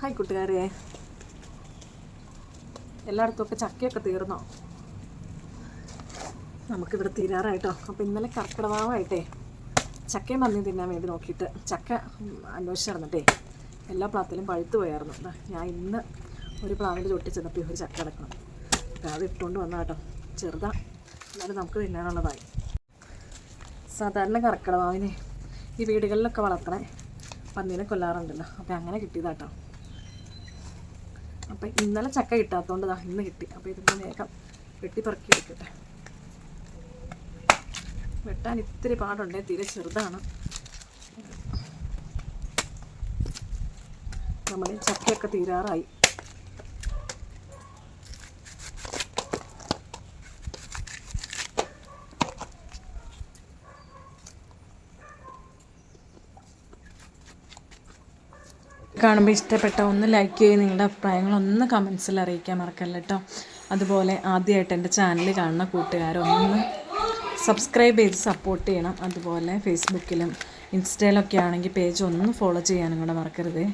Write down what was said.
Hi കൂട്ടുകാരെ, എല്ലായിടത്തുമൊക്കെ ചക്കയൊക്കെ തീർന്നോ? നമുക്കിവിടെ തീരാറായിട്ടോ. അപ്പോൾ ഇന്നലെ കർക്കിടകമായിട്ടേ ചക്കയും പന്നിയും തിന്നാൻ വേണ്ടി നോക്കിയിട്ട് ചക്ക അന്വേഷിച്ചിരുന്നിട്ടേ എല്ലാ പ്ലാത്തിലും പഴുത്തു പോയായിരുന്നു. ഞാൻ ഇന്ന് ഒരു പ്ലാവിൻ്റെ ചൊട്ടി ചെന്നപ്പോൾ ഒരു ചക്ക കിടക്കണം. അപ്പോൾ അത് ഇട്ടുകൊണ്ട് വന്നാൽ കേട്ടോ, ചെറുതാ, എന്നാലും നമുക്ക് തിന്നാനുള്ളതായി. സാധാരണ കർക്കിടകമാവിനെ ഈ വീടുകളിലൊക്കെ വളർത്തണേ പന്നീനെ കൊല്ലാറുണ്ടല്ലോ, അപ്പോൾ അങ്ങനെ കിട്ടിയതാട്ടോ. അപ്പം ഇന്നലെ ചക്ക കിട്ടാത്തതുകൊണ്ട് ഇന്ന് കിട്ടി. അപ്പോൾ ഇതിൻ്റെ വേഗം വെട്ടിപ്പറക്കി എടുക്കട്ടെ. വെട്ടാൻ ഇത്തിരി പാടുണ്ടേ, തീരെ ചെറുതാണ്. നമ്മൾ ചക്കയൊക്കെ തീരാറായി. കാണുമ്പോൾ ഇഷ്ടപ്പെട്ട ഒന്ന് ലൈക്ക് ചെയ്ത് നിങ്ങളുടെ അഭിപ്രായങ്ങളൊന്ന് കമൻസിൽ അറിയിക്കാൻ മറക്കല്ല കേട്ടോ. അതുപോലെ ആദ്യമായിട്ട് എൻ്റെ ചാനൽ കാണുന്ന കൂട്ടുകാരൊന്ന് സബ്സ്ക്രൈബ് ചെയ്ത് സപ്പോർട്ട് ചെയ്യണം. അതുപോലെ ഫേസ്ബുക്കിലും ഇൻസ്റ്റയിലൊക്കെ ആണെങ്കിൽ പേജ് ഒന്ന് ഫോളോ ചെയ്യാനും കൂടെ മറക്കരുത്.